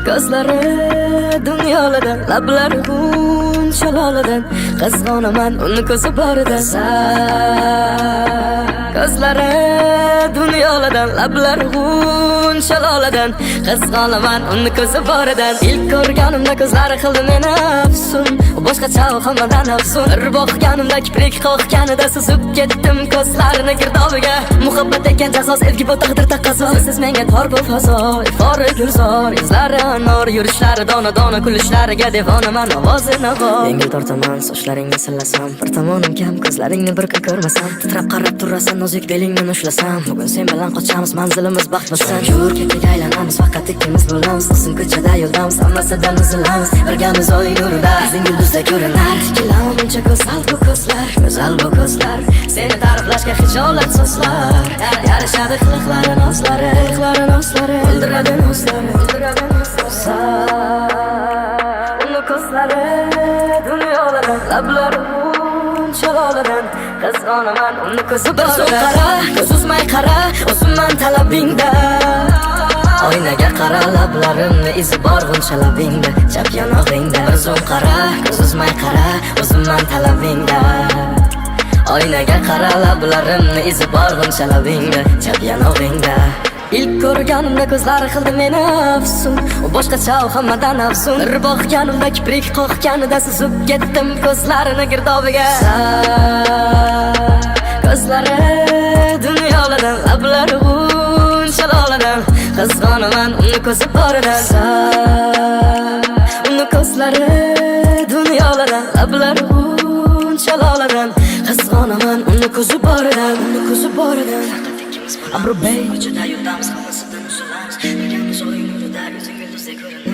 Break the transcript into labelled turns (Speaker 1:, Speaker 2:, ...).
Speaker 1: Gözlari dunyolardan, lablari shalolardan qizg'onaman uni ko'zi boridan. Gözlari dunyolardan, lablari shalolardan qizg'onaman uni ko'zi boridan. Ilk ko'rganimda ko'zlari qildi meni afsun, boshqacha hammadan afsun. Bir boqganimda kiprik qoqganida suzib ketdim ko'zlarini girdobiga. Muhabbat ekan jazoz, ezgi bu taqdir taqozo. Siz menga tor bu fazo, ifori gulzor, izlari anor, yurishlari dona kulishlariga devonaman, ovozi navo. Yengil tortaman, sochlaringni sillasam, bir tomonim kam, ko'zlaringni bir kun ko'rmasam, titrab qarab turasan, nozik belingni ushlasam. Bugun sen bilan qochamiz, manzilimiz baxtmisan. Yur ketga aylanamiz, faqat ikkimiz bo'lamiz. Qizim ko'chada yo'ldamiz, hammasidan uzilamiz. Birgamiz oy nurida, bizning yulduzda ko'rinar. Tikilamiz go'zal bu ko'zlar, go'zal bu ko'zlar. Seni ta'riflashga hijolat so'zlar. Yarashadi qiliqlari, nozlari, o'ldiradi nozlari, uni ko'zlari dunyolardan, lablari shalolardan qizg'onaman uni ko'zi boridan. Ko'z uzmay qara, o'zimman talabingda. Oynaga qara, lablarimni izi bor g'uncha labingda. Chap yanog'ingda bir zum qara, ko'z uzmay qara, o'zimman talabingda. Oynaga qara, lablarimni izi bor g'uncha labingda. Chap yanog'ingda. İlk ko'rganimda ko'zlari qildi meni afsun, u boshqacha hammadan afsun. Bir boqganimda kiprik qoqganida suzib ketdim ko'zlarini girdobiga. Ko'zlari dunyolardan, lablari shalolardan qizg'onaman uni ko'zi boridan. Uni ko'zlari dunyolardan, lablari shalolardan qizg'onaman uni ko'zi boridan, uni ko'zi boridan. Abro bey, ko'chada yo'ldamiz, hammasidan uzilamiz. Birgamiz oy nurida, yuzing yulduzday ko'rinar.